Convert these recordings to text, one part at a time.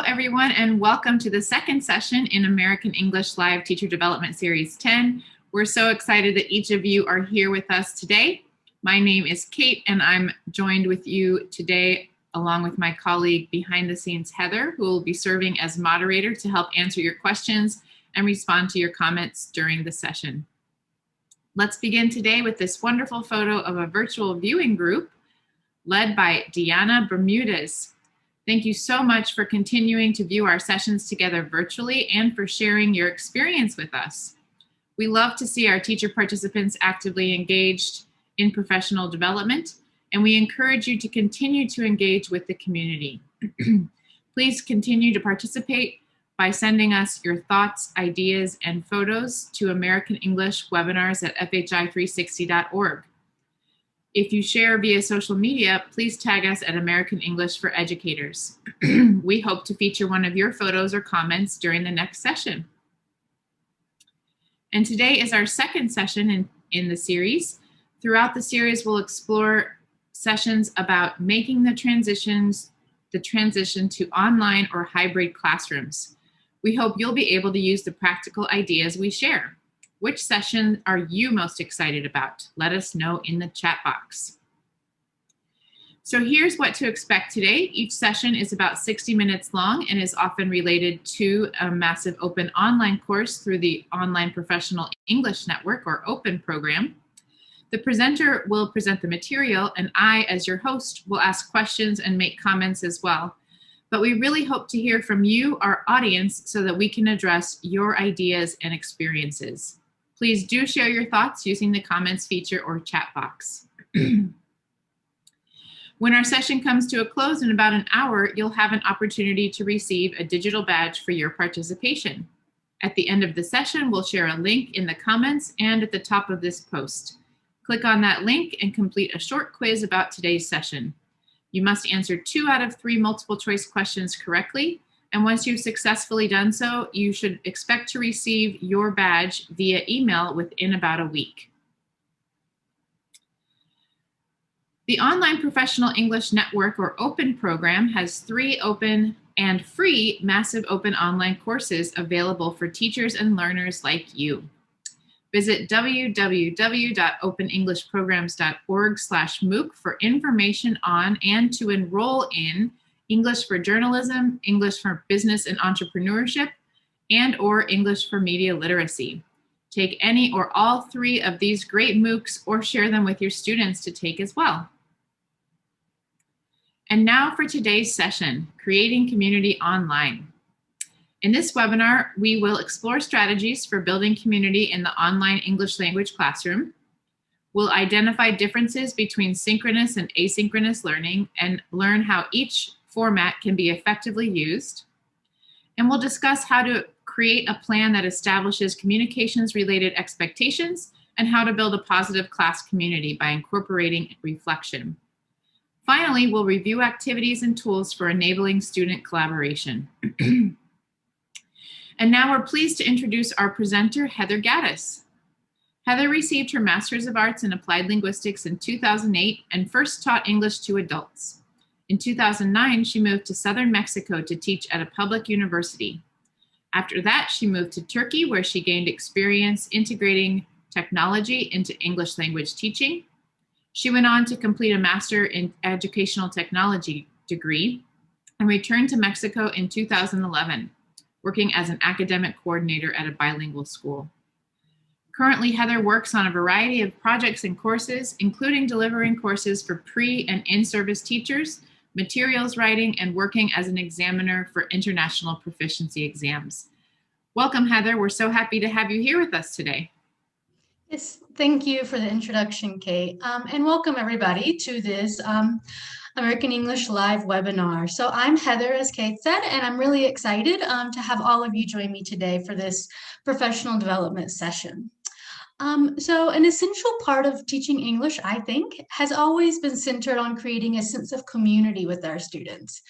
everyone, and welcome to the second session in American English Live Teacher Development Series 10. We're so excited that each of you are here with us today. My name is Kate, and I'm joined with you today along with my colleague behind the scenes, Heather, who will be serving as moderator to help answer your questions and respond to your comments during the session. Let's begin today with this wonderful photo of a virtual viewing group led by Diana Bermudez. Thank you so much for continuing to view our sessions together virtually and for sharing your experience with us. We love to see our teacher participants actively engaged in professional development, and we encourage you to continue to engage with the community. Please continue to participate by sending us your thoughts, ideas, and photos to American English webinars at fhi360.org. If you share via social media, please tag us at American English for Educators. We hope to feature one of your photos or comments during the next session. And today is our second session in the series. Throughout the series, we'll explore sessions about making the transition to online or hybrid classrooms. We hope you'll be able to use the practical ideas we share. Which session are you most excited about? Let us know in the chat box. So here's what to expect today. Each session is about 60 minutes long and is often related to a massive open online course through the Online Professional English Network, or OPEN program. The presenter will present the material, and I, as your host, will ask questions and make comments as well. But we really hope to hear from you, our audience, so that we can address your ideas and experiences. Please do share your thoughts using the comments feature or chat box. When our session comes to a close in about an hour, you'll have an opportunity to receive a digital badge for your participation. At the end of the session, we'll share a link in the comments and at the top of this post. Click on that link and complete a short quiz about today's session. You must answer 2 out of 3 multiple choice questions correctly. And once you've successfully done so, you should expect to receive your badge via email within about a week. The Online Professional English Network, or OPEN program, has 3 open and free massive open online courses available for teachers and learners like you. Visit www.openenglishprograms.org/MOOC for information on and to enroll in English for Journalism, English for Business and Entrepreneurship, and/or English for Media Literacy. Take any or all 3 of these great MOOCs or share them with your students to take as well. And now for today's session, Creating Community Online. In this webinar, we will explore strategies for building community in the online English language classroom. We'll identify differences between synchronous and asynchronous learning and learn how each format can be effectively used. And we'll discuss how to create a plan that establishes communications-related expectations and how to build a positive class community by incorporating reflection. Finally, we'll review activities and tools for enabling student collaboration. And now we're pleased to introduce our presenter, Heather Gaddis. Heather received her Master's of Arts in Applied Linguistics in 2008 and first taught English to adults. In 2009, she moved to southern Mexico to teach at a public university. After that, she moved to Turkey, where she gained experience integrating technology into English language teaching. She went on to complete a Master in Educational Technology degree and returned to Mexico in 2011, working as an academic coordinator at a bilingual school. Currently, Heather works on a variety of projects and courses, including delivering courses for pre- and in-service teachers, materials writing, and working as an examiner for international proficiency exams. Welcome, Heather. We're so happy to have you here with us today. Yes, thank you for the introduction, Kate. And welcome everybody to this American English Live webinar. So I'm Heather, as Kate said, and I'm really excited to have all of you join me today for this professional development session. So an essential part of teaching English, I think, has always been centered on creating a sense of community with our students.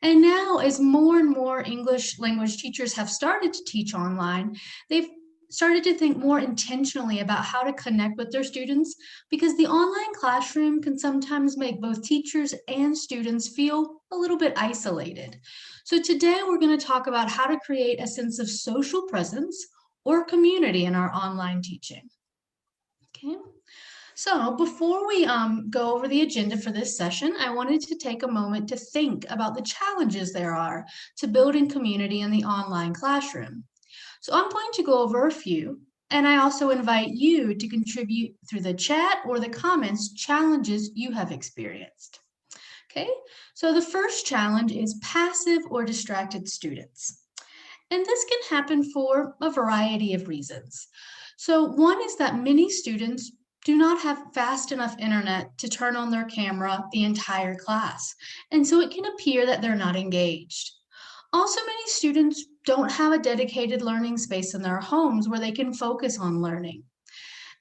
And now, as more and more English language teachers have started to teach online, they've started to think more intentionally about how to connect with their students because the online classroom can sometimes make both teachers and students feel a little bit isolated. So today we're going to talk about how to create a sense of social presence or community in our online teaching. Okay. So before we go over the agenda for this session, I wanted to take a moment to think about the challenges there are to building community in the online classroom. So I'm going to go over a few, and I also invite you to contribute through the chat or the comments challenges you have experienced. Okay, so the first challenge is passive or distracted students. And this can happen for a variety of reasons. So one is that many students do not have fast enough internet to turn on their camera the entire class. And so it can appear that they're not engaged. Also, many students don't have a dedicated learning space in their homes where they can focus on learning.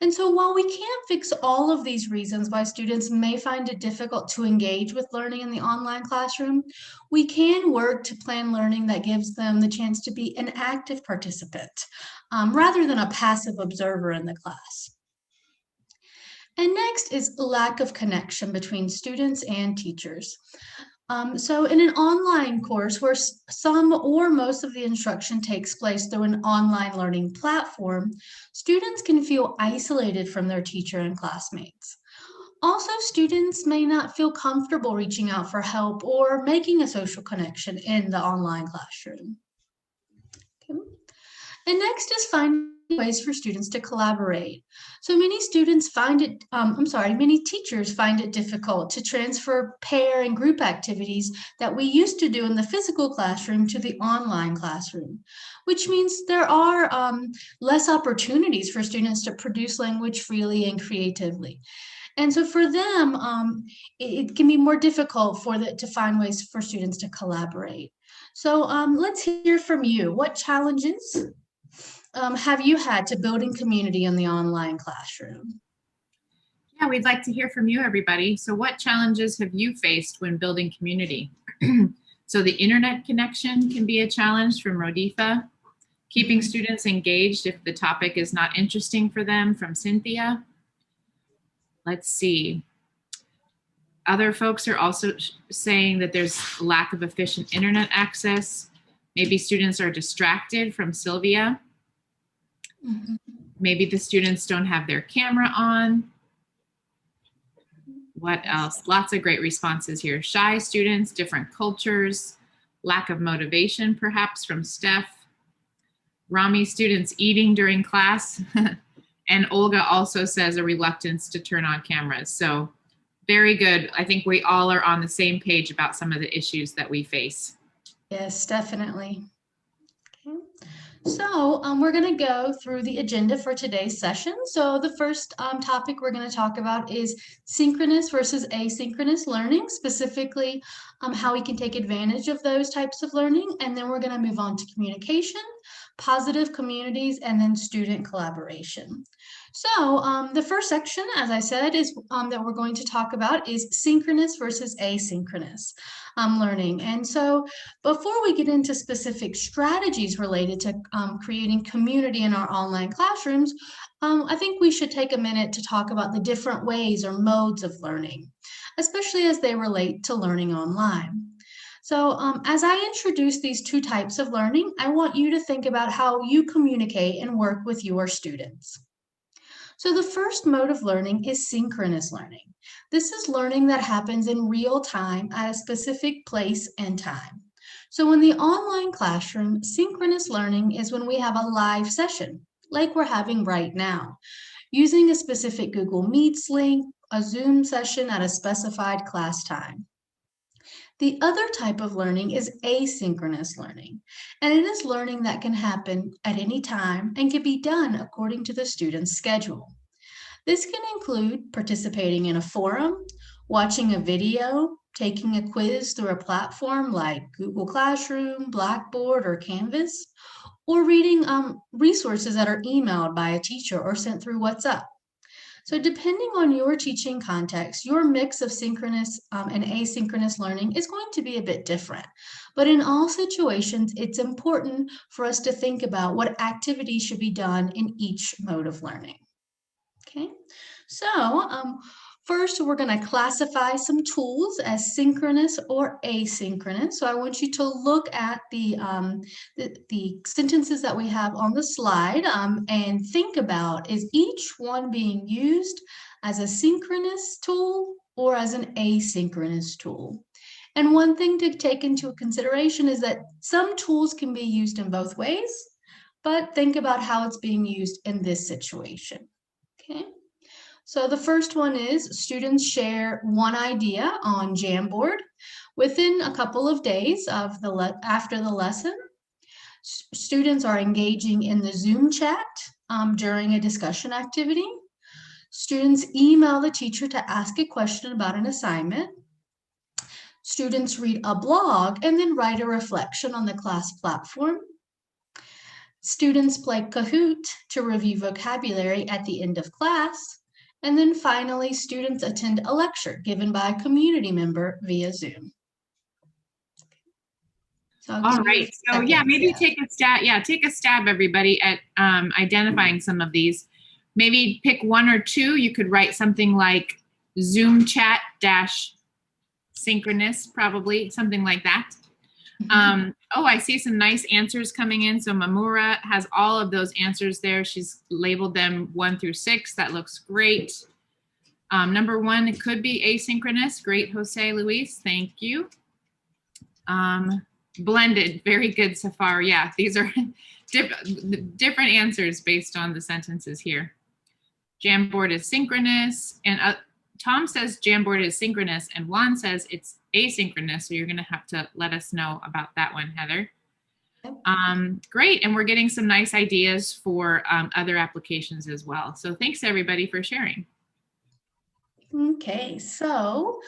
And so while we can't fix all of these reasons why students may find it difficult to engage with learning in the online classroom, we can work to plan learning that gives them the chance to be an active participant rather than a passive observer in the class. And next is lack of connection between students and teachers. So in an online course where some or most of the instruction takes place through an online learning platform, students can feel isolated from their teacher and classmates. Also, students may not feel comfortable reaching out for help or making a social connection in the online classroom. Okay. And next is finding ways for students to collaborate. So many students find it, many teachers find it difficult to transfer pair and group activities that we used to do in the physical classroom to the online classroom, which means there are less opportunities for students to produce language freely and creatively. And so for them, it can be more difficult to find ways for students to collaborate. So let's hear from you. What challenges have you had to building community in the online classroom? Yeah, we'd like to hear from you, everybody. So what challenges have you faced when building community? So the internet connection can be a challenge from Rodifa. Keeping students engaged if the topic is not interesting for them from Cynthia. Let's see. Other folks are also saying that there's lack of efficient internet access. Maybe students are distracted from Sylvia. Maybe the students don't have their camera on. What else? Lots of great responses here. Shy students, different cultures, lack of motivation perhaps from Steph. Rami students eating during class. And Olga also says a reluctance to turn on cameras. So very good. I think we all are on the same page about some of the issues that we face. Yes, definitely. Okay. So we're going to go through the agenda for today's session. So the first topic we're going to talk about is synchronous versus asynchronous learning, specifically how we can take advantage of those types of learning. And then we're going to move on to communication, positive communities, and then student collaboration. So the first section, as I said, is that we're going to talk about is synchronous versus asynchronous learning. And so before we get into specific strategies related to creating community in our online classrooms, I think we should take a minute to talk about the different ways or modes of learning, especially as they relate to learning online. So as I introduce these two types of learning, I want you to think about how you communicate and work with your students. So the first mode of learning is synchronous learning. This is learning that happens in real time at a specific place and time. So in the online classroom, synchronous learning is when we have a live session, like we're having right now, using a specific Google Meets link, a Zoom session at a specified class time. The other type of learning is asynchronous learning, and it is learning that can happen at any time and can be done according to the student's schedule. This can include participating in a forum, watching a video, taking a quiz through a platform like Google Classroom, Blackboard, or Canvas, or reading resources that are emailed by a teacher or sent through WhatsApp. So depending on your teaching context, your mix of synchronous and asynchronous learning is going to be a bit different. But in all situations, it's important for us to think about what activities should be done in each mode of learning. Okay, so first we're going to classify some tools as synchronous or asynchronous. So I want you to look at the sentences that we have on the slide and think about, is each one being used as a synchronous tool or as an asynchronous tool? And one thing to take into consideration is that some tools can be used in both ways, but think about how it's being used in this situation. Okay, so the first one is students share one idea on Jamboard within a couple of days of after the lesson. Students are engaging in the Zoom chat during a discussion activity. Students email the teacher to ask a question about an assignment. Students read a blog and then write a reflection on the class platform. Students play Kahoot to review vocabulary at the end of class. And then finally, students attend a lecture given by a community member via Zoom. So all right. So yeah, maybe take a stab. Yeah, take a stab, everybody, at identifying some of these. Maybe pick one or two. You could write something like Zoom chat - synchronous, probably something like that. Oh, I see some nice answers coming in. So Mamura has all of those answers there. She's labeled them 1 through 6. That looks great. Number 1, it could be asynchronous. Great, Jose Luis. Thank you. Blended. Very good, Safar. Yeah, these are different answers based on the sentences here. Jamboard is synchronous. And Tom says Jamboard is synchronous, and Juan says it's asynchronous. So you're going to have to let us know about that one, Heather. Great. And we're getting some nice ideas for other applications as well. So thanks, everybody, for sharing. Okay, so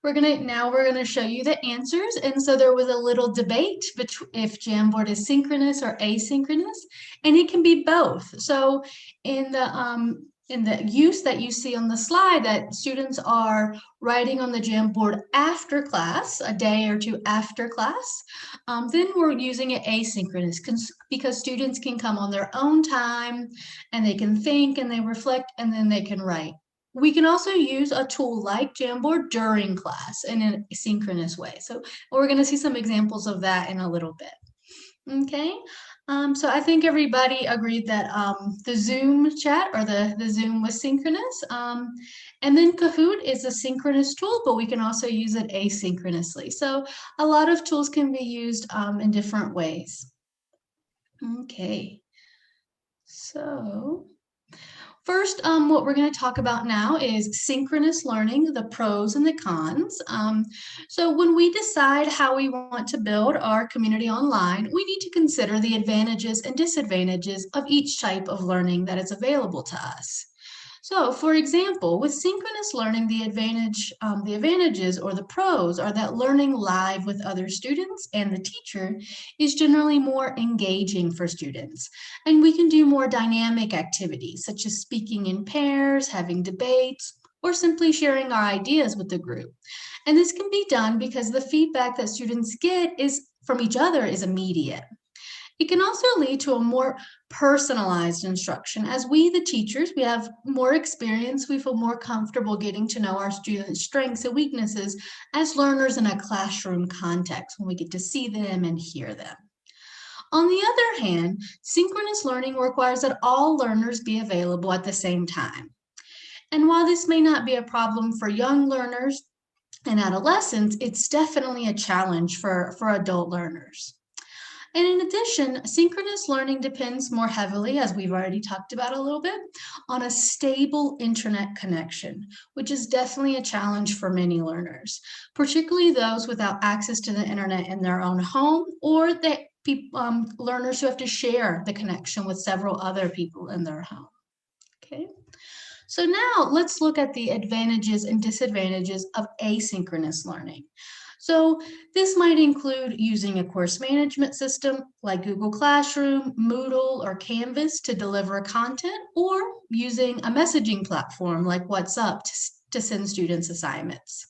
we're gonna show you the answers. And so there was a little debate between if Jamboard is synchronous or asynchronous, and it can be both. So in the use that you see on the slide, that students are writing on the Jamboard after class, a day or two after class, then we're using it asynchronous because students can come on their own time and they can think and they reflect and then they can write. We can also use a tool like Jamboard during class in a synchronous way. So we're going to see some examples of that in a little bit. Okay, so I think everybody agreed that the Zoom chat or the Zoom was synchronous. And then Kahoot is a synchronous tool, but we can also use it asynchronously. So a lot of tools can be used in different ways. Okay, so first, what we're going to talk about now is synchronous learning, the pros and the cons. So when we decide how we want to build our community online, we need to consider the advantages and disadvantages of each type of learning that is available to us. So, for example, with synchronous learning, the advantages or the pros are that learning live with other students and the teacher is generally more engaging for students. And we can do more dynamic activities, such as speaking in pairs, having debates, or simply sharing our ideas with the group. And this can be done because the feedback that students get from each other is immediate. It can also lead to a more personalized instruction. As we, the teachers, we have more experience, we feel more comfortable getting to know our students' strengths and weaknesses as learners in a classroom context when we get to see them and hear them. On the other hand, synchronous learning requires that all learners be available at the same time. And while this may not be a problem for young learners and adolescents, it's definitely a challenge for adult learners. And in addition, synchronous learning depends more heavily, as we've already talked about a little bit, on a stable internet connection, which is definitely a challenge for many learners, particularly those without access to the internet in their own home, or learners who have to share the connection with several other people in their home. Okay. So now let's look at the advantages and disadvantages of asynchronous learning. So this might include using a course management system like Google Classroom, Moodle, or Canvas to deliver content, or using a messaging platform like WhatsApp to send students assignments.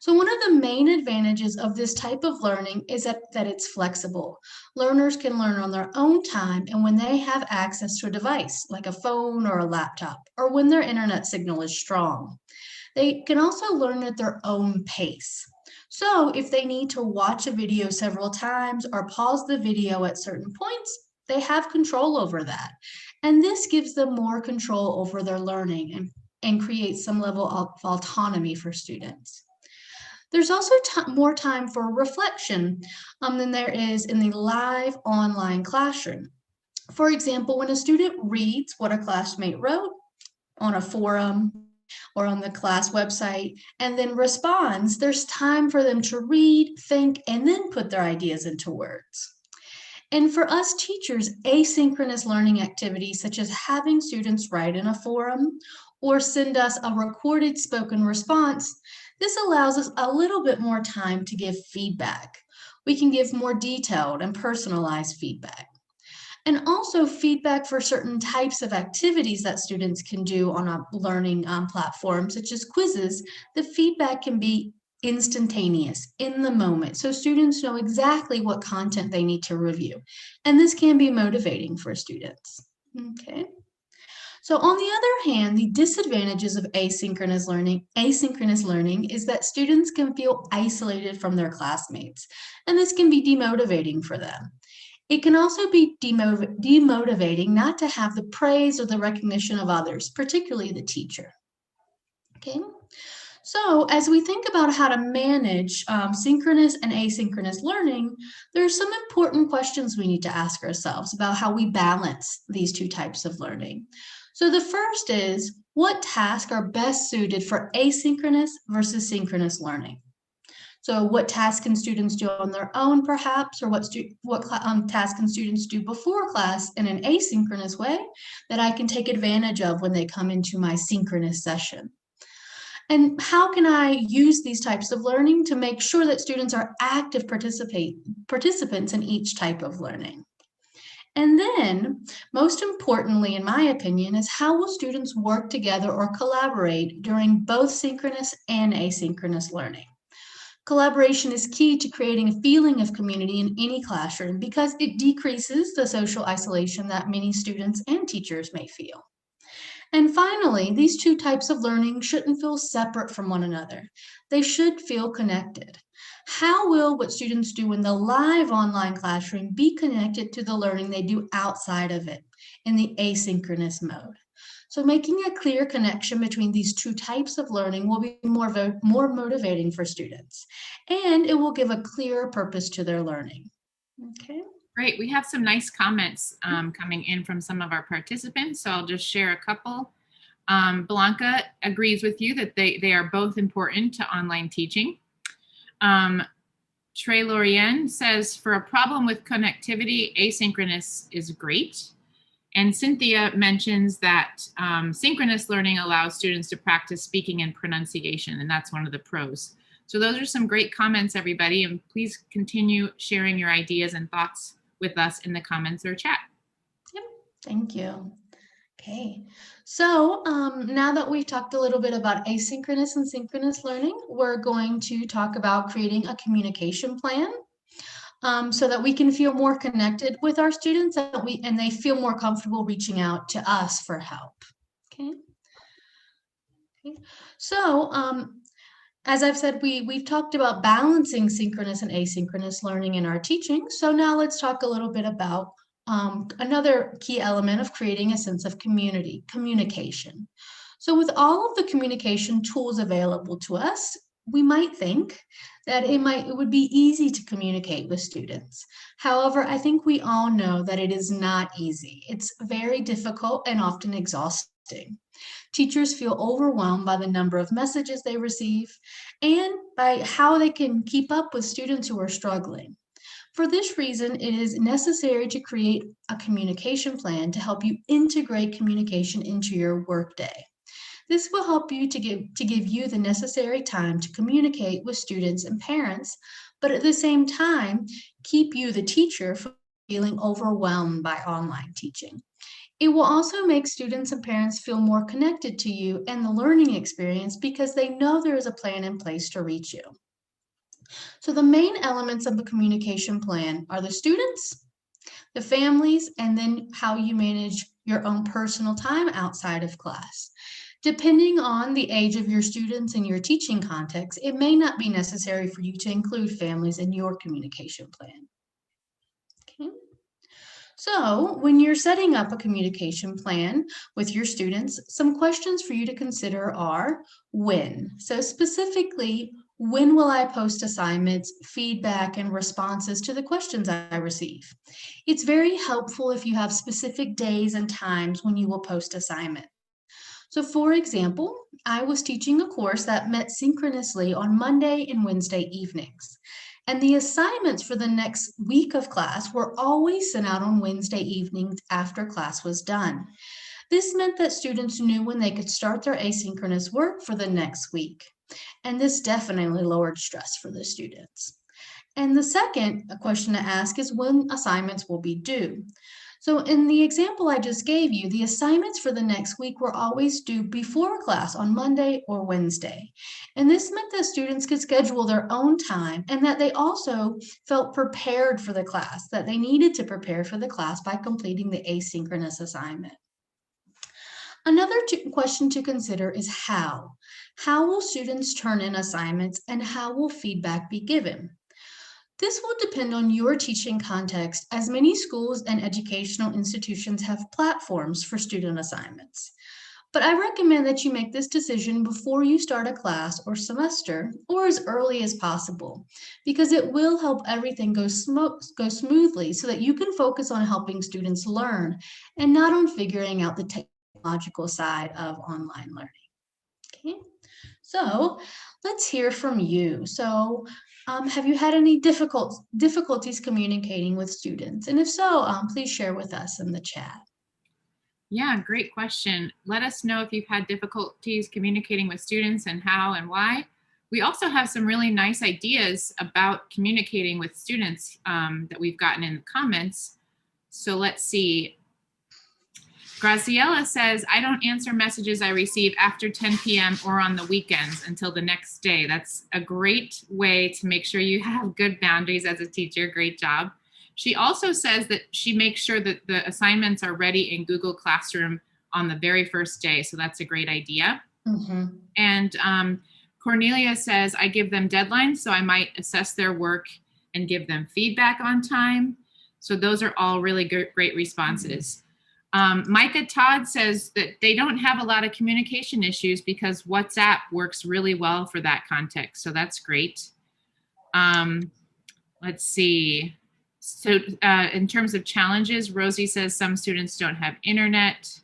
So one of the main advantages of this type of learning is that it's flexible. Learners can learn on their own time and when they have access to a device like a phone or a laptop, or when their internet signal is strong. They can also learn at their own pace. So if they need to watch a video several times or pause the video at certain points, they have control over that. And this gives them more control over their learning and creates some level of autonomy for students. There's also more time for reflection than there is in the live online classroom. For example, when a student reads what a classmate wrote on a forum or on the class website and then responds, there's time for them to read, think, and then put their ideas into words. And for us teachers, asynchronous learning activities such as having students write in a forum or send us a recorded spoken response, this allows us a little bit more time to give feedback. We can give more detailed and personalized feedback. And also feedback for certain types of activities that students can do on a learning platform, such as quizzes. The feedback can be instantaneous, in the moment, so students know exactly what content they need to review. And this can be motivating for students. Okay. So on the other hand, the disadvantages of asynchronous learning is that students can feel isolated from their classmates, and this can be demotivating for them. It can also be demotivating not to have the praise or the recognition of others, particularly the teacher. Okay. So as we think about how to manage synchronous and asynchronous learning, there are some important questions we need to ask ourselves about how we balance these two types of learning. So the first is, what tasks are best suited for asynchronous versus synchronous learning? So what tasks can students do on their own perhaps, or what tasks can students do before class in an asynchronous way that I can take advantage of when they come into my synchronous session? And how can I use these types of learning to make sure that students are active participants in each type of learning? And then, most importantly, in my opinion, is how will students work together or collaborate during both synchronous and asynchronous learning? Collaboration is key to creating a feeling of community in any classroom because it decreases the social isolation that many students and teachers may feel. And finally, these two types of learning shouldn't feel separate from one another. They should feel connected. How will what students do in the live online classroom be connected to the learning they do outside of it in the asynchronous mode? So making a clear connection between these two types of learning will be more motivating for students, and it will give a clearer purpose to their learning. Okay. Great. We have some nice comments coming in from some of our participants, so I'll just share a couple. Blanca agrees with you that they are both important to online teaching. Trey Lorien says, for a problem with connectivity, asynchronous is great. And Cynthia mentions that synchronous learning allows students to practice speaking and pronunciation, and that's one of the pros. So those are some great comments, everybody, and please continue sharing your ideas and thoughts with us in the comments or chat. Yep, thank you. Okay, so now that we've talked a little bit about asynchronous and synchronous learning, we're going to talk about creating a communication plan so that we can feel more connected with our students and they feel more comfortable reaching out to us for help. Okay. So as I've said, we've talked about balancing synchronous and asynchronous learning in our teaching. So now let's talk a little bit about another key element of creating a sense of communication. So with all of the communication tools available to us, we might think that it would be easy to communicate with students. However, I think we all know that it is not easy. It's very difficult and often exhausting. Teachers feel overwhelmed by the number of messages they receive and by how they can keep up with students who are struggling. For this reason, it is necessary to create a communication plan to help you integrate communication into your workday. This will help you to give you the necessary time to communicate with students and parents, but at the same time, keep you, the teacher, from feeling overwhelmed by online teaching. It will also make students and parents feel more connected to you and the learning experience because they know there is a plan in place to reach you. So the main elements of the communication plan are the students, the families, and then how you manage your own personal time outside of class. Depending on the age of your students and your teaching context, it may not be necessary for you to include families in your communication plan. Okay. So when you're setting up a communication plan with your students, some questions for you to consider are when. So specifically, when will I post assignments, feedback, and responses to the questions I receive? It's very helpful if you have specific days and times when you will post assignments. So for example, I was teaching a course that met synchronously on Monday and Wednesday evenings. And the assignments for the next week of class were always sent out on Wednesday evenings after class was done. This meant that students knew when they could start their asynchronous work for the next week. And this definitely lowered stress for the students. And the second question to ask is when assignments will be due. So in the example I just gave you, the assignments for the next week were always due before class on Monday or Wednesday. And this meant that students could schedule their own time and that they also felt prepared for the class, that they needed to prepare for the class by completing the asynchronous assignment. Another question to consider is how. How will students turn in assignments and how will feedback be given? This will depend on your teaching context, as many schools and educational institutions have platforms for student assignments. But I recommend that you make this decision before you start a class or semester, or as early as possible, because it will help everything go smoothly so that you can focus on helping students learn and not on figuring out the technological side of online learning. Okay, so let's hear from you. So have you had any difficulties communicating with students? And if so, please share with us in the chat. Yeah, great question. Let us know if you've had difficulties communicating with students and how and why. We also have some really nice ideas about communicating with students that we've gotten in the comments. So let's see. Graciela says, I don't answer messages I receive after 10 p.m. or on the weekends until the next day. That's a great way to make sure you have good boundaries as a teacher. Great job. She also says that she makes sure that the assignments are ready in Google Classroom on the very first day. So that's a great idea. Mm-hmm. And Cornelia says, I give them deadlines, so I might assess their work and give them feedback on time. So those are all really great responses. Mm-hmm. Micah Todd says that they don't have a lot of communication issues because WhatsApp works really well for that context. So that's great. Let's see. So in terms of challenges, Rosie says some students don't have internet.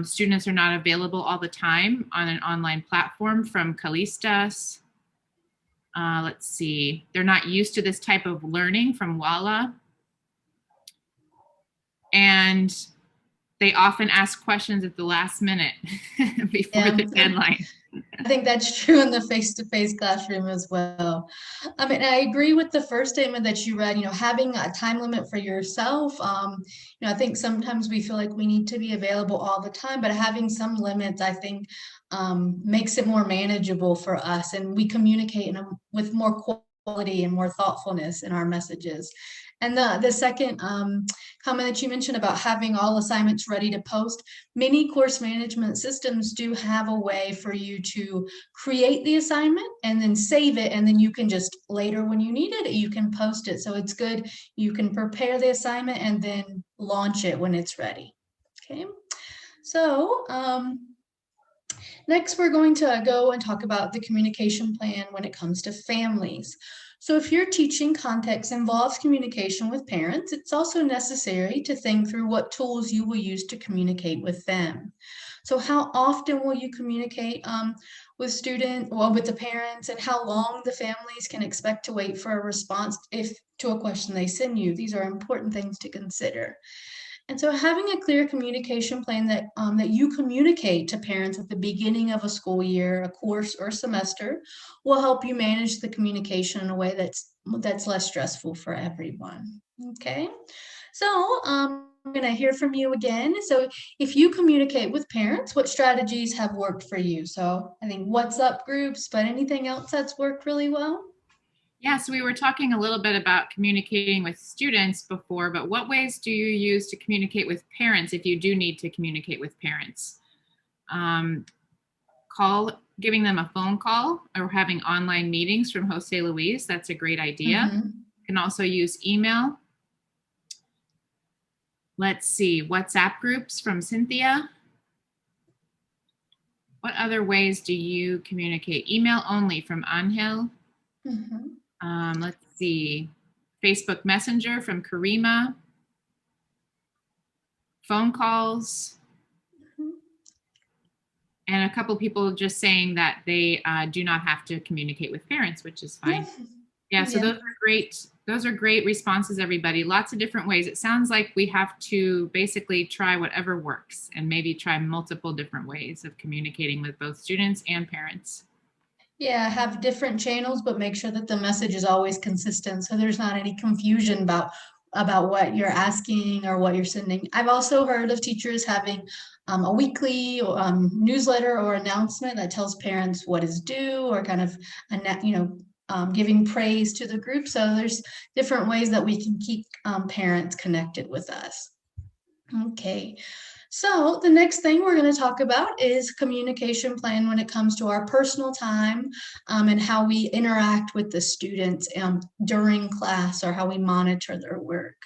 Students are not available all the time on an online platform from Callistas. Let's see. They're not used to this type of learning from Walla. And they often ask questions at the last minute before the deadline. I think that's true in the face-to-face classroom as well. I mean, I agree with the first statement that you read, having a time limit for yourself. I think sometimes we feel like we need to be available all the time, but having some limits, I think, makes it more manageable for us, and we communicate with more quality and more thoughtfulness in our messages. And the second comment that you mentioned about having all assignments ready to post, many course management systems do have a way for you to create the assignment and then save it, and then you can just later when you need it, you can post it. So it's good. You can prepare the assignment and then launch it when it's ready. Okay, so next we're going to go and talk about the communication plan when it comes to families. So if your teaching context involves communication with parents, it's also necessary to think through what tools you will use to communicate with them. So how often will you communicate with the parents, and how long the families can expect to wait for a response to a question they send you? These are important things to consider. And so having a clear communication plan that you communicate to parents at the beginning of a school year, a course, or semester will help you manage the communication in a way that's less stressful for everyone. Okay, so I'm going to hear from you again. So if you communicate with parents, what strategies have worked for you? So I think WhatsApp groups, but anything else that's worked really well? Yeah, so we were talking a little bit about communicating with students before, but what ways do you use to communicate with parents if you do need to communicate with parents? Um, Giving them a phone call or having online meetings from Jose Luis. That's a great idea. Mm-hmm. You can also use email. Let's see, WhatsApp groups from Cynthia. What other ways do you communicate? Email only from Angel. Mm-hmm. Let's see, Facebook Messenger from Karima. Phone calls. And a couple people just saying that they do not have to communicate with parents, which is fine. Yeah, so those are great. Those are great responses, everybody. Lots of different ways. It sounds like we have to basically try whatever works and maybe try multiple different ways of communicating with both students and parents. Yeah, have different channels, but make sure that the message is always consistent so there's not any confusion about what you're asking or what you're sending. I've also heard of teachers having a weekly newsletter or announcement that tells parents what is due or kind of giving praise to the group. So there's different ways that we can keep parents connected with us. Okay. So the next thing we're going to talk about is communication plan when it comes to our personal time and how we interact with the students during class or how we monitor their work.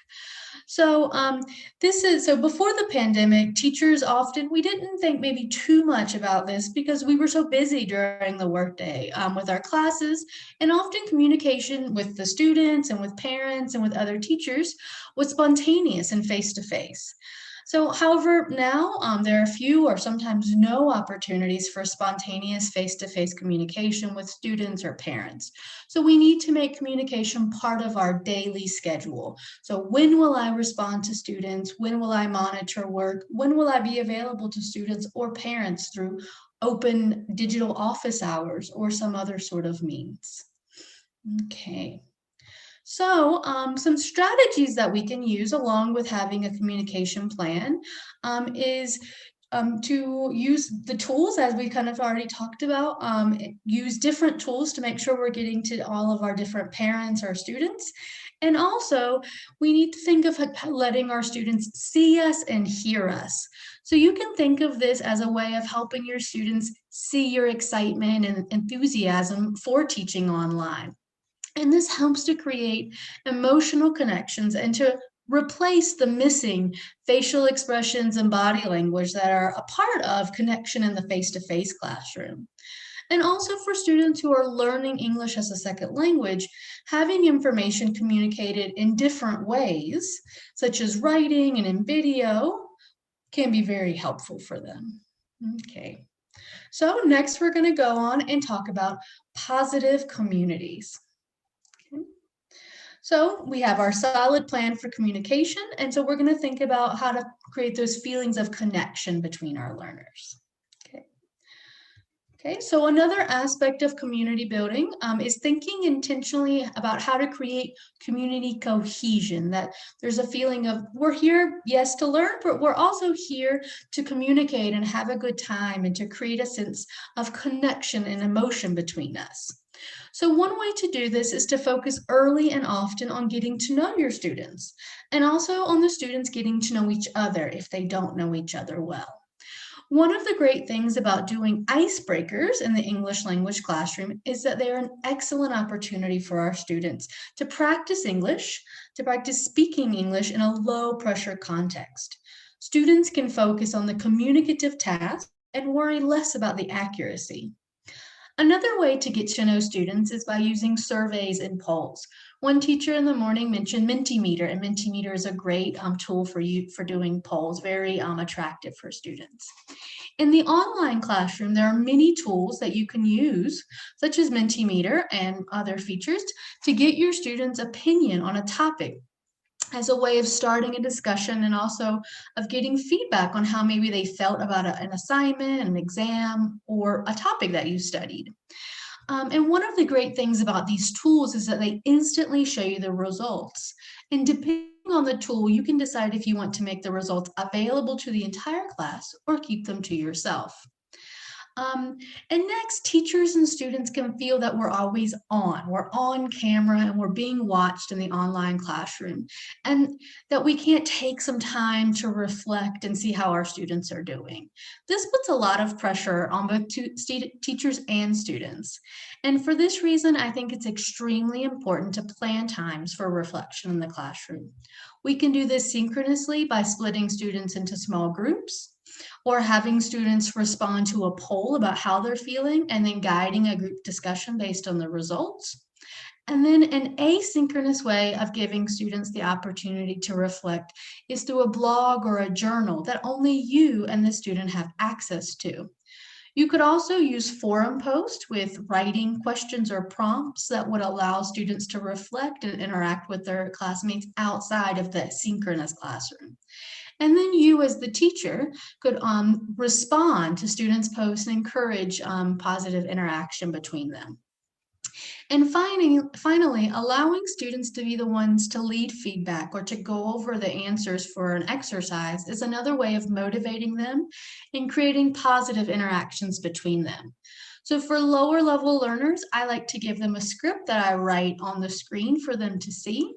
So before the pandemic, teachers often, we didn't think maybe too much about this because we were so busy during the workday with our classes, and often communication with the students and with parents and with other teachers was spontaneous and face-to-face. So, however, now there are few or sometimes no opportunities for spontaneous face-to-face communication with students or parents. So we need to make communication part of our daily schedule. So when will I respond to students? When will I monitor work? When will I be available to students or parents through open digital office hours or some other sort of means? Okay. So some strategies that we can use along with having a communication plan is to use the tools as we kind of already talked about, use different tools to make sure we're getting to all of our different parents or students. And also we need to think of letting our students see us and hear us. So you can think of this as a way of helping your students see your excitement and enthusiasm for teaching online. And this helps to create emotional connections and to replace the missing facial expressions and body language that are a part of connection in the face-to-face classroom. And also for students who are learning English as a second language, having information communicated in different ways, such as writing and in video, can be very helpful for them. Okay. So next we're going to go on and talk about positive communities. So we have our solid plan for communication, and so we're going to think about how to create those feelings of connection between our learners. Okay, so another aspect of community building is thinking intentionally about how to create community cohesion, that there's a feeling of we're here, yes, to learn, but we're also here to communicate and have a good time and to create a sense of connection and emotion between us. So one way to do this is to focus early and often on getting to know your students, and also on the students getting to know each other if they don't know each other well. One of the great things about doing icebreakers in the English language classroom is that they are an excellent opportunity for our students to practice English, to practice speaking English in a low pressure context. Students can focus on the communicative task and worry less about the accuracy. Another way to get to know students is by using surveys and polls. One teacher in the morning mentioned Mentimeter, and Mentimeter is a great tool for you for doing polls, very attractive for students. In the online classroom, there are many tools that you can use, such as Mentimeter and other features, to get your students' opinion on a topic. as a way of starting a discussion and also of getting feedback on how maybe they felt about an assignment, an exam, or a topic that you studied. And one of the great things about these tools is that they instantly show you the results. And depending on the tool, you can decide if you want to make the results available to the entire class or keep them to yourself. Um, and next, teachers and students can feel that we're always on. We're on camera and we're being watched in the online classroom, and that we can't take some time to reflect and see how our students are doing. This puts a lot of pressure on both teachers and students. And for this reason, I think it's extremely important to plan times for reflection in the classroom. We can do this synchronously by splitting students into small groups, or having students respond to a poll about how they're feeling and then guiding a group discussion based on the results. And then an asynchronous way of giving students the opportunity to reflect is through a blog or a journal that only you and the student have access to. You could also use forum posts with writing questions or prompts that would allow students to reflect and interact with their classmates outside of the synchronous classroom. And then you, as the teacher, could respond to students' posts and encourage positive interaction between them. And finally, allowing students to be the ones to lead feedback or to go over the answers for an exercise is another way of motivating them and creating positive interactions between them. So for lower level learners, I like to give them a script that I write on the screen for them to see.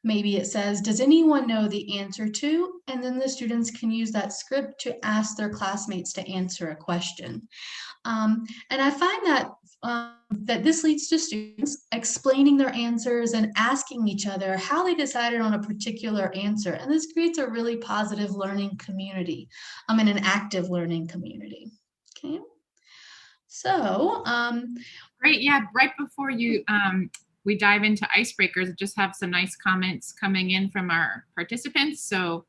Maybe it says, does anyone know the answer to? And then the students can use that script to ask their classmates to answer a question. And I find that this leads to students explaining their answers and asking each other how they decided on a particular answer. And this creates a really positive learning community, and an active learning community. Okay. So, great. Yeah, right before we dive into icebreakers, I just have some nice comments coming in from our participants. So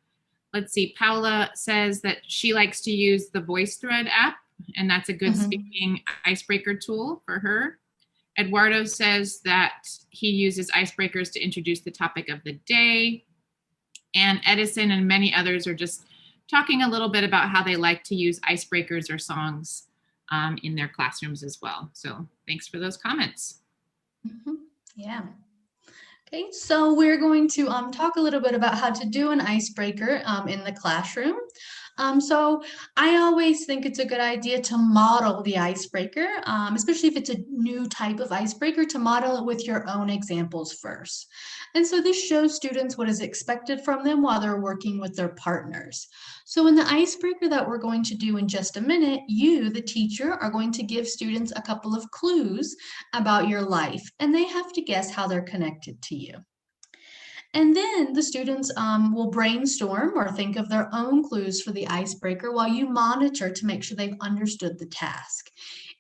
let's see. Paula says that she likes to use the VoiceThread app, and that's a good speaking icebreaker tool for her. Eduardo says that he uses icebreakers to introduce the topic of the day. And Edison and many others are just talking a little bit about how they like to use icebreakers or songs in their classrooms as well. So thanks for those comments. Yeah. Okay, so we're going to talk a little bit about how to do an icebreaker in the classroom. So I always think it's a good idea to model the icebreaker, especially if it's a new type of icebreaker, to model it with your own examples first. And so this shows students what is expected from them while they're working with their partners. So in the icebreaker that we're going to do in just a minute, you, the teacher, are going to give students a couple of clues about your life, and they have to guess how they're connected to you. And then the students will brainstorm or think of their own clues for the icebreaker while you monitor to make sure they've understood the task.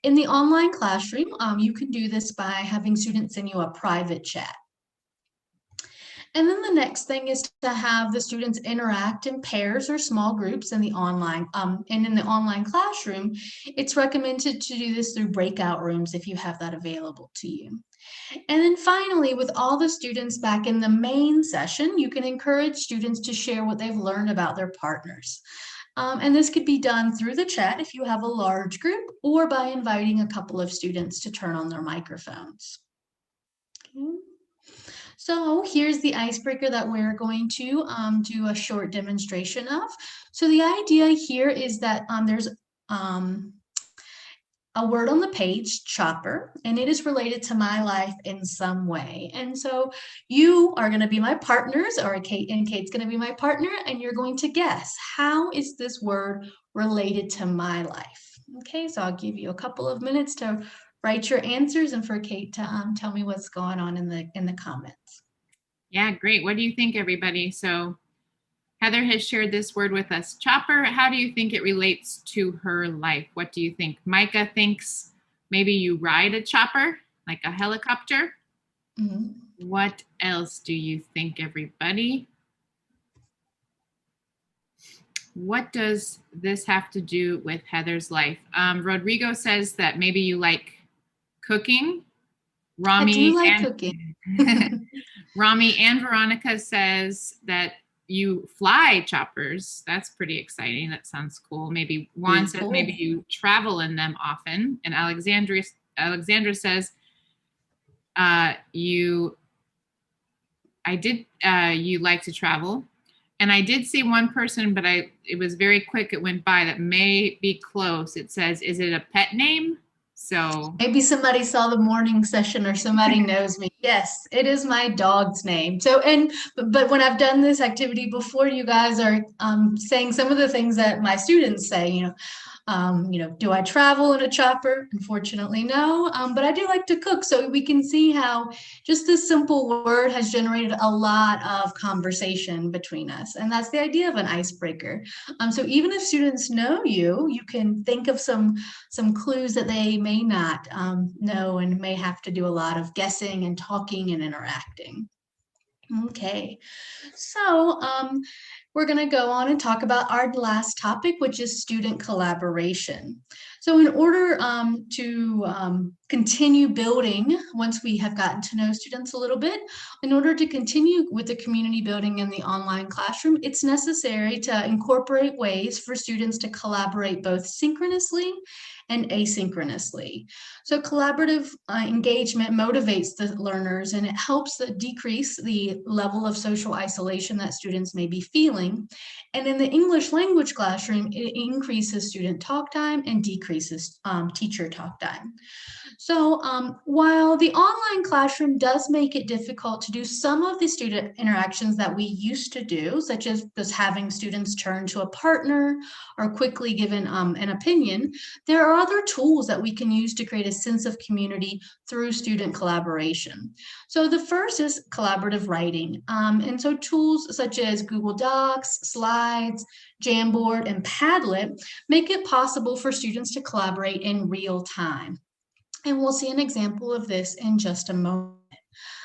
In the online classroom, you can do this by having students send you a private chat. And then the next thing is to have the students interact in pairs or small groups in the online. And in the online classroom, it's recommended to do this through breakout rooms if you have that available to you. And then finally, with all the students back in the main session, you can encourage students to share what they've learned about their partners. And this could be done through the chat if you have a large group, or by inviting a couple of students to turn on their microphones. Okay. So here's the icebreaker that we're going to do a short demonstration of. So the idea here is that there's a word on the page, chopper, and it is related to my life in some way. And so you are going to be my partners, or Kate's going to be my partner, and you're going to guess, how is this word related to my life? Okay, so I'll give you a couple of minutes to write your answers and for Kate to tell me what's going on in the comments. Yeah, great. What do you think, everybody? So Heather has shared this word with us. Chopper, how do you think it relates to her life? What do you think? Micah thinks maybe you ride a chopper, like a helicopter. What else do you think, everybody? What does this have to do with Heather's life? Rodrigo says that maybe you like cooking. Rami, I do like cooking. Rami and Veronica says that you fly choppers. That's pretty exciting. That sounds cool. Maybe Juan says maybe you travel in them often. And Alexandra says you like to travel. And I did see one person, but it was very quick. It went by that may be close. It says, is it a pet name? So maybe somebody saw the morning session or somebody knows me. Yes, it is my dog's name. So, but when I've done this activity before, you guys are saying some of the things that my students say, do I travel in a chopper? Unfortunately, no. But I do like to cook. So we can see how just this simple word has generated a lot of conversation between us. And that's the idea of an icebreaker. So even if students know you can think of some clues that they may not know and may have to do a lot of guessing and talking and interacting. Okay, so we're going to go on and talk about our last topic, which is student collaboration. So in order to continue building, once we have gotten to know students a little bit, in order to continue with the community building in the online classroom, it's necessary to incorporate ways for students to collaborate both synchronously and asynchronously. So collaborative engagement motivates the learners, and it helps decrease the level of social isolation that students may be feeling. And in the English language classroom, it increases student talk time and decreases teacher talk time. So while the online classroom does make it difficult to do some of the student interactions that we used to do, such as just having students turn to a partner or quickly given an opinion, there are other tools that we can use to create a sense of community through student collaboration. So the first is collaborative writing. And so tools such as Google Docs, Slides, Jamboard, and Padlet make it possible for students to collaborate in real time. And we'll see an example of this in just a moment.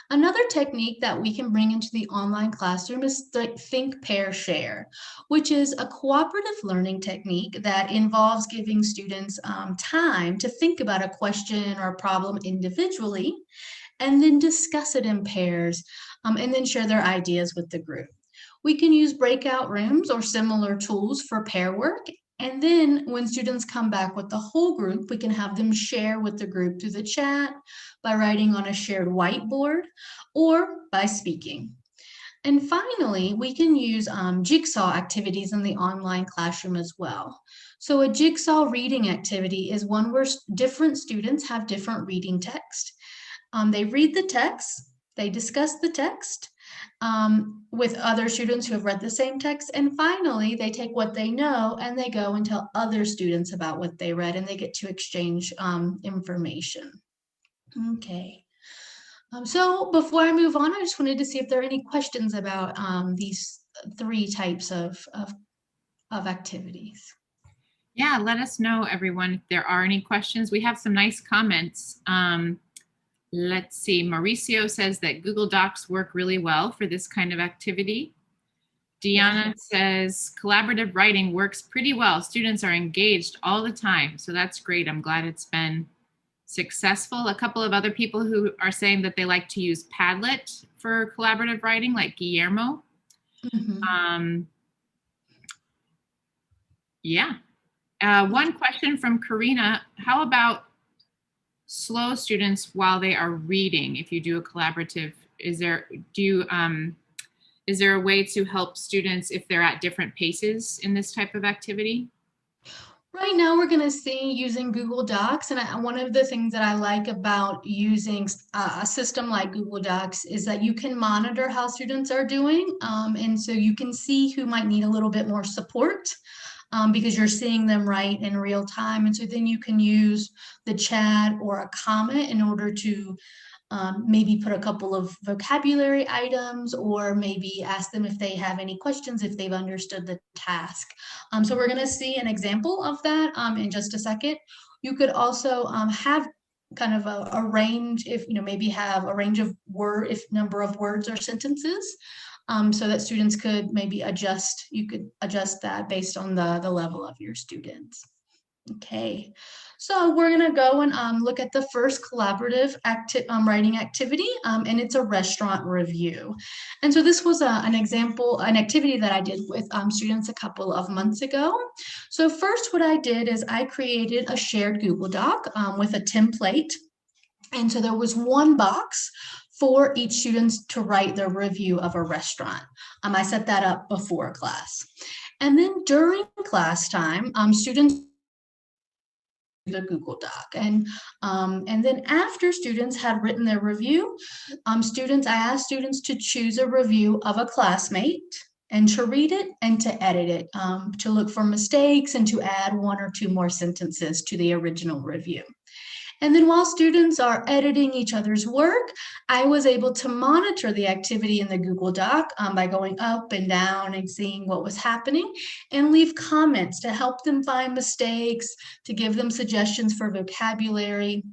Another technique that we can bring into the online classroom is the Think, Pair, Share, which is a cooperative learning technique that involves giving students time to think about a question or a problem individually, and then discuss it in pairs, and then share their ideas with the group. We can use breakout rooms or similar tools for pair work. And then when students come back with the whole group, we can have them share with the group through the chat, by writing on a shared whiteboard, or by speaking. And finally, we can use Jigsaw activities in the online classroom as well. So a Jigsaw reading activity is one where different students have different reading text. They read the text, they discuss the text, with other students who have read the same text. And finally, they take what they know and they go and tell other students about what they read, and they get to exchange information. Okay. So before I move on, I just wanted to see if there are any questions about these three types of activities. Yeah, let us know, everyone, if there are any questions. We have some nice comments. Let's see. Mauricio says that Google Docs work really well for this kind of activity. Deanna says collaborative writing works pretty well. Students are engaged all the time. So that's great. I'm glad it's been successful. A couple of other people who are saying that they like to use Padlet for collaborative writing, like Guillermo. Mm-hmm. Yeah. One question from Karina. How about slow students while they are reading? If you do a collaborative, is there a way to help students if they're at different paces in this type of activity? Right now, we're going to see using Google Docs. And one of the things that I like about using a system like Google Docs is that you can monitor how students are doing. And so you can see who might need a little bit more support, because you're seeing them write in real time. And so then you can use the chat or a comment in order to maybe put a couple of vocabulary items, or maybe ask them if they have any questions, if they've understood the task. So we're going to see an example of that in just a second. You could also have kind of a range, if maybe have a range of number of words or sentences, so that students could maybe adjust. You could adjust that based on the level of your students. Okay, so we're gonna go and look at the first collaborative writing activity, and it's a restaurant review. And so this was an example, an activity that I did with students a couple of months ago. So first what I did is I created a shared Google Doc with a template. And so there was one box for each student to write their review of a restaurant. I set that up before class. And then during class time, students the Google Doc. And then after students had written their review, I asked students to choose a review of a classmate and to read it and to edit it, to look for mistakes and to add one or two more sentences to the original review. And then while students are editing each other's work, I was able to monitor the activity in the Google Doc by going up and down and seeing what was happening and leave comments to help them find mistakes, to give them suggestions for vocabulary,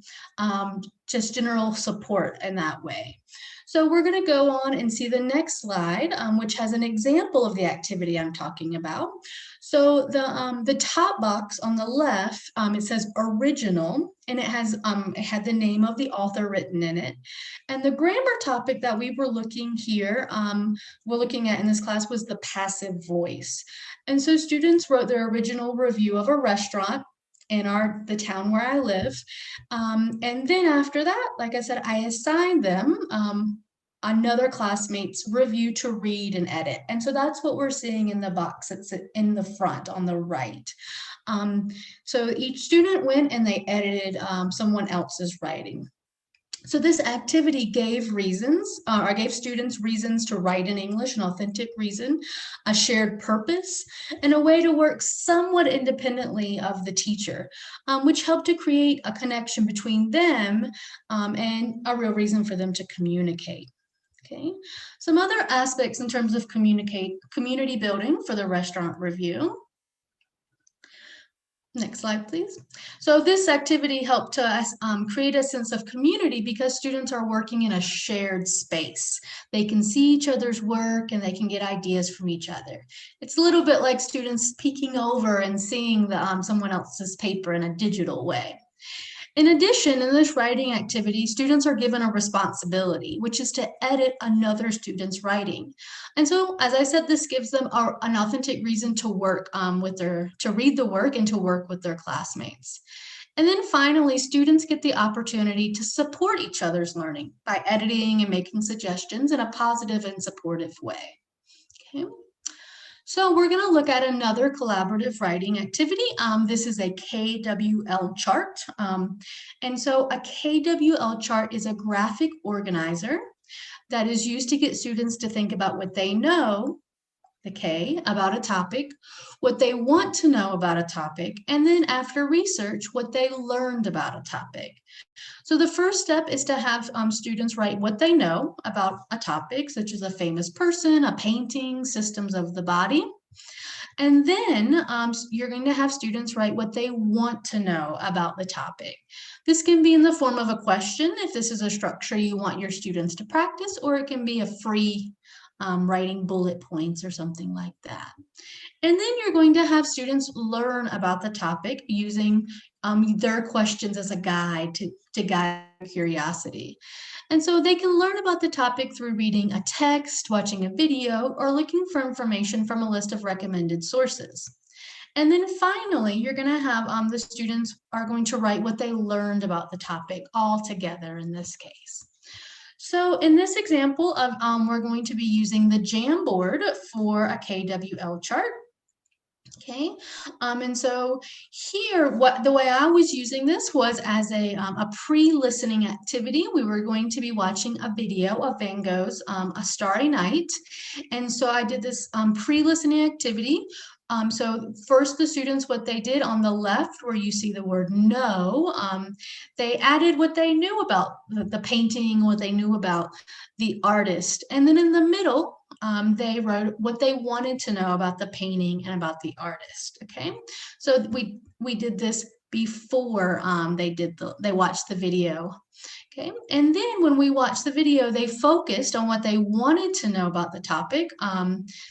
just general support in that way. So we're going to go on and see the next slide, which has an example of the activity I'm talking about. So the top box on the left, it says original, and it had the name of the author written in it. And the grammar topic that we were looking at in this class was the passive voice. And so students wrote their original review of a restaurant in the town where I live. And then after that, like I said, I assigned them another classmate's review to read and edit. And so that's what we're seeing in the box. It's in the front on the right. So each student went and they edited someone else's writing. So this activity gave students reasons to write in English, an authentic reason, a shared purpose, and a way to work somewhat independently of the teacher, which helped to create a connection between them and a real reason for them to communicate. Okay, some other aspects in terms of community building for the restaurant review. Next slide, please. So this activity helped to create a sense of community because students are working in a shared space. They can see each other's work and they can get ideas from each other. It's a little bit like students peeking over and seeing someone else's paper in a digital way. In addition, in this writing activity, students are given a responsibility, which is to edit another student's writing. And so, as I said, this gives them an authentic reason to work to read the work and to work with their classmates. And then finally, students get the opportunity to support each other's learning by editing and making suggestions in a positive and supportive way. Okay. So we're going to look at another collaborative writing activity. This is a KWL chart. And so a KWL chart is a graphic organizer that is used to get students to think about what they know, the K, about a topic, what they want to know about a topic, and then after research, what they learned about a topic. So the first step is to have students write what they know about a topic, such as a famous person, a painting, systems of the body. And then you're going to have students write what they want to know about the topic. This can be in the form of a question, if this is a structure you want your students to practice, or it can be a free writing bullet points or something like that. And then you're going to have students learn about the topic using their questions as a guide to guide curiosity. And so they can learn about the topic through reading a text, watching a video, or looking for information from a list of recommended sources. And then finally, you're going to have the students are going to write what they learned about the topic all together in this case. So in this example, we're going to be using the Jamboard for a KWL chart. Okay, and so here, the way I was using this was as a pre-listening activity. We were going to be watching a video of Van Gogh's A Starry Night. And so I did this pre-listening activity. So first, the students, what they did on the left, where you see the word know, they added what they knew about the painting, what they knew about the artist. And then in the middle, they wrote what they wanted to know about the painting and about the artist. Okay, so we did this before they watched the video. Okay, and then when we watched the video, they focused on what they wanted to know about the topic.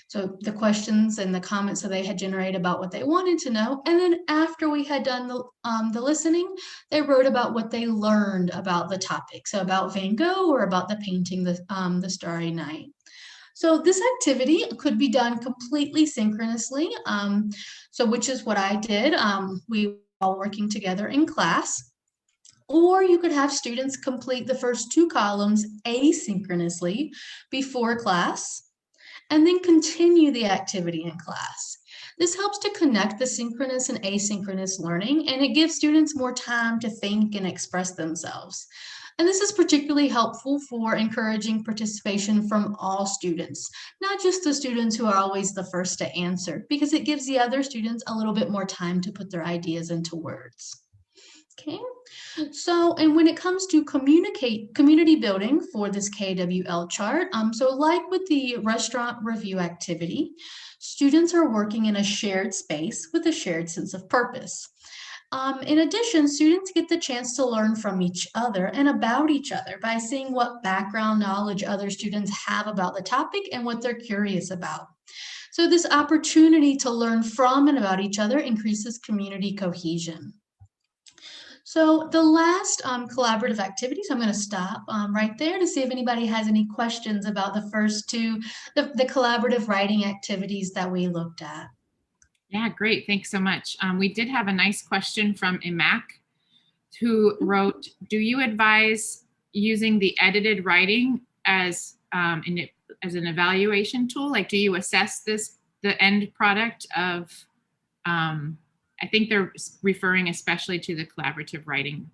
So the questions and the comments that they had generated about what they wanted to know. And then after we had done the listening, they wrote about what they learned about the topic. So about Van Gogh or about the painting, the Starry Night. So this activity could be done completely synchronously, so which is what I did. We were all working together in class. Or you could have students complete the first 2 columns asynchronously before class, and then continue the activity in class. This helps to connect the synchronous and asynchronous learning, and it gives students more time to think and express themselves. And this is particularly helpful for encouraging participation from all students, not just the students who are always the first to answer, because it gives the other students a little bit more time to put their ideas into words. Okay, so, and when it comes to community building for this KWL chart, so like with the restaurant review activity, students are working in a shared space with a shared sense of purpose. In addition, students get the chance to learn from each other and about each other by seeing what background knowledge other students have about the topic and what they're curious about. So this opportunity to learn from and about each other increases community cohesion. So the last collaborative activity, so I'm going to stop right there to see if anybody has any questions about the first 2, the collaborative writing activities that we looked at. Yeah, great. Thanks so much. We did have a nice question from Imak, who wrote, do you advise using the edited writing as an evaluation tool? Like, do you assess the end product of, I think they're referring especially to the collaborative writing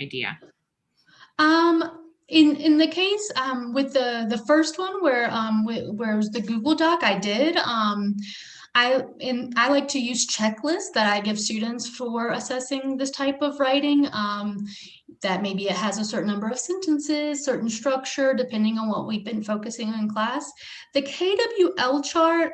idea. In the case with the first one where it was the Google Doc, I did. I like to use checklists that I give students for assessing this type of writing. That maybe it has a certain number of sentences, certain structure, depending on what we've been focusing on in class. The KWL chart,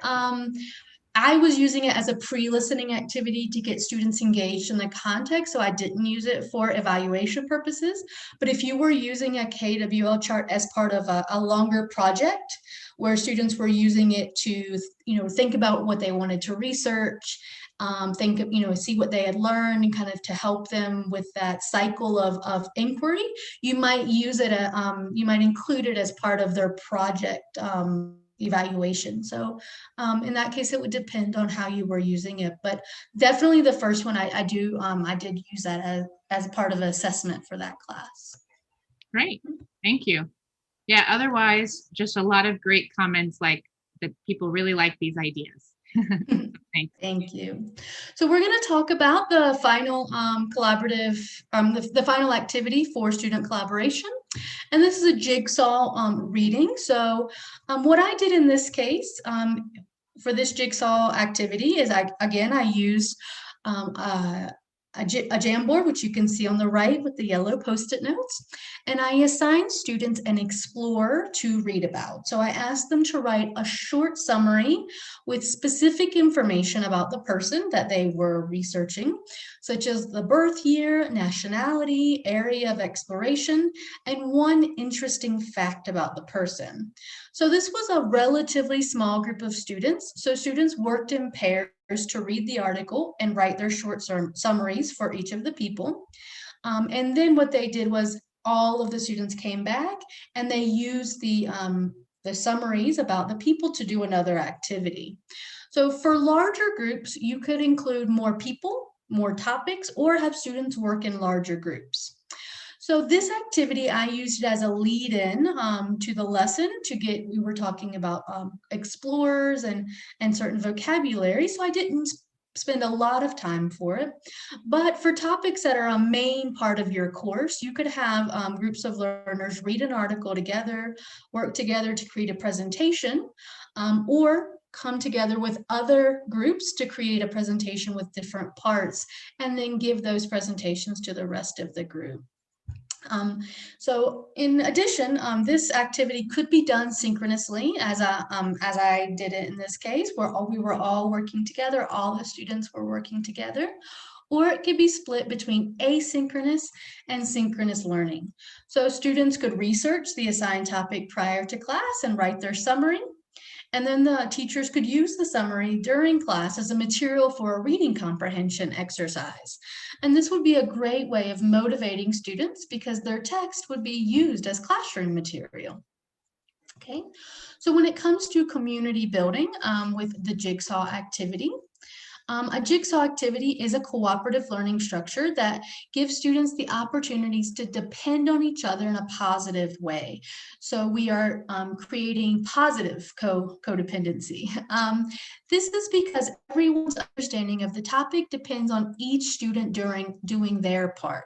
I was using it as a pre-listening activity to get students engaged in the context, so I didn't use it for evaluation purposes. But if you were using a KWL chart as part of a longer project where students were using it to, think about what they wanted to research, see what they had learned, and kind of to help them with that cycle of inquiry, you might use it, you might include it as part of their project evaluation. So in that case, it would depend on how you were using it, but definitely the first one I did use that as part of an assessment for that class. Great, thank you. Yeah, otherwise, just a lot of great comments like that people really like these ideas. Thank you. So we're going to talk about the final collaborative, the final activity for student collaboration. And this is a jigsaw reading. So what I did in this case for this jigsaw activity is I used a Jamboard, which you can see on the right with the yellow Post-it notes. And I assigned students an explorer to read about. So I asked them to write a short summary with specific information about the person that they were researching, such as the birth year, nationality, area of exploration, and one interesting fact about the person. So this was a relatively small group of students. So students worked in pairs to read the article and write their short summaries for each of the people. And then what they did was all of the students came back and they used the summaries about the people to do another activity. So for larger groups, you could include more people, more topics, or have students work in larger groups. So this activity, I used it as a lead-in to the lesson we were talking about explorers and certain vocabulary, so I didn't spend a lot of time for it. But for topics that are a main part of your course, you could have groups of learners read an article together, work together to create a presentation, or come together with other groups to create a presentation with different parts, and then give those presentations to the rest of the group. So in addition, this activity could be done synchronously as I did it in this case, where we were all working together, all the students were working together, or it could be split between asynchronous and synchronous learning. So students could research the assigned topic prior to class and write their summary. And then the teachers could use the summary during class as a material for a reading comprehension exercise. And this would be a great way of motivating students because their text would be used as classroom material. Okay, so when it comes to community building with the Jigsaw activity, a Jigsaw activity is a cooperative learning structure that gives students the opportunities to depend on each other in a positive way. So we are creating positive codependency. This is because everyone's understanding of the topic depends on each student during doing their part.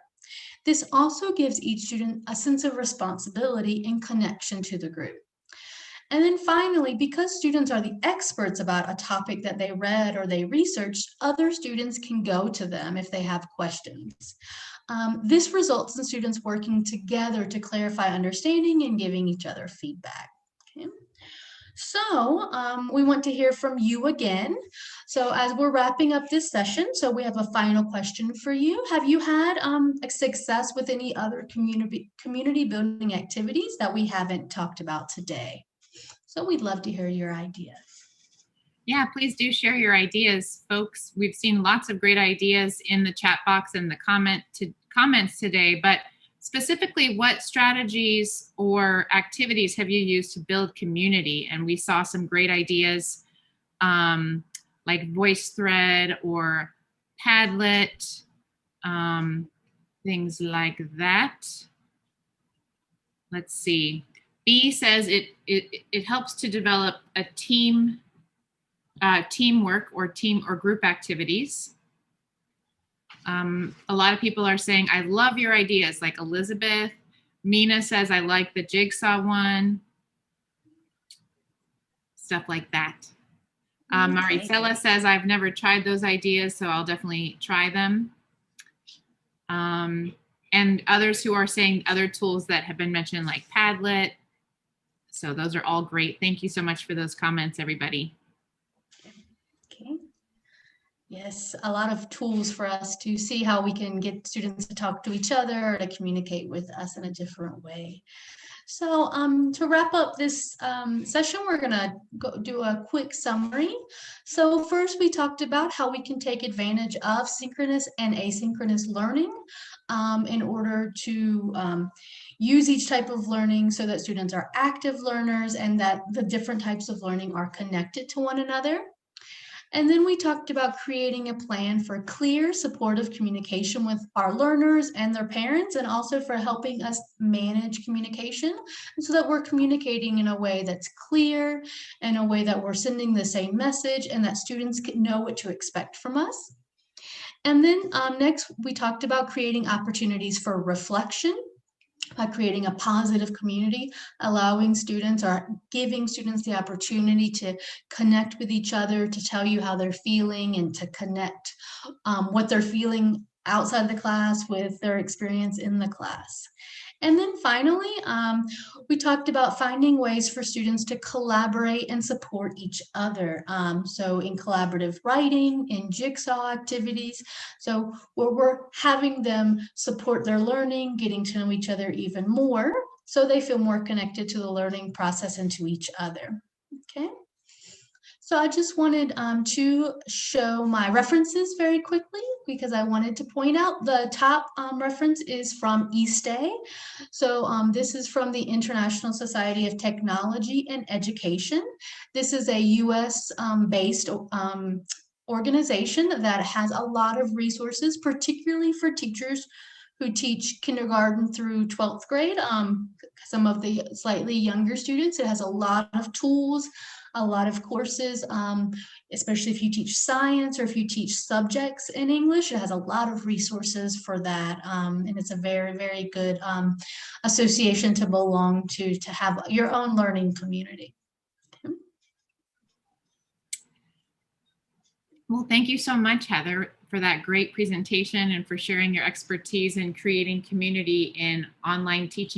This also gives each student a sense of responsibility and connection to the group. And then finally, because students are the experts about a topic that they read or they researched, other students can go to them if they have questions. This results in students working together to clarify understanding and giving each other feedback. Okay. So we want to hear from you again. So as we're wrapping up this session, so we have a final question for you. Have you had a success with any other community building activities that we haven't talked about today? So we'd love to hear your ideas. Yeah, please do share your ideas, folks. We've seen lots of great ideas in the chat box and the comments today, but specifically, what strategies or activities have you used to build community? And we saw some great ideas like VoiceThread or Padlet, things like that. Let's see. B says it helps to develop a teamwork or team or group activities. A lot of people are saying, I love your ideas, like Elizabeth. Mina says, I like the Jigsaw one. Stuff like that. Maricela says, I've never tried those ideas, so I'll definitely try them. And others who are saying other tools that have been mentioned, like Padlet. So those are all great. Thank you so much for those comments, everybody. Okay. Yes, a lot of tools for us to see how we can get students to talk to each other or to communicate with us in a different way. So to wrap up this session, we're gonna do a quick summary. So first we talked about how we can take advantage of synchronous and asynchronous learning in order to use each type of learning so that students are active learners and that the different types of learning are connected to one another. And then we talked about creating a plan for clear, supportive communication with our learners and their parents, and also for helping us manage communication so that we're communicating in a way that's clear, in a way that we're sending the same message, and that students can know what to expect from us. And then next, we talked about creating opportunities for reflection by creating a positive community, allowing students or giving students the opportunity to connect with each other, to tell you how they're feeling and to connect what they're feeling outside the class with their experience in the class. And then finally, we talked about finding ways for students to collaborate and support each other. So in collaborative writing, in Jigsaw activities, so where we're having them support their learning, getting to know each other even more, so they feel more connected to the learning process and to each other. Okay. So I just wanted to show my references very quickly because I wanted to point out the top reference is from eStay. So this is from the International Society of Technology and Education. This is a US based organization that has a lot of resources, particularly for teachers who teach kindergarten through 12th grade. Some of the slightly younger students, it has a lot of tools, a lot of courses, especially if you teach science or if you teach subjects in English. It has a lot of resources for that, and it's a very, very good association to belong to have your own learning community. Well, thank you so much, Heather, for that great presentation and for sharing your expertise in creating community in online teaching.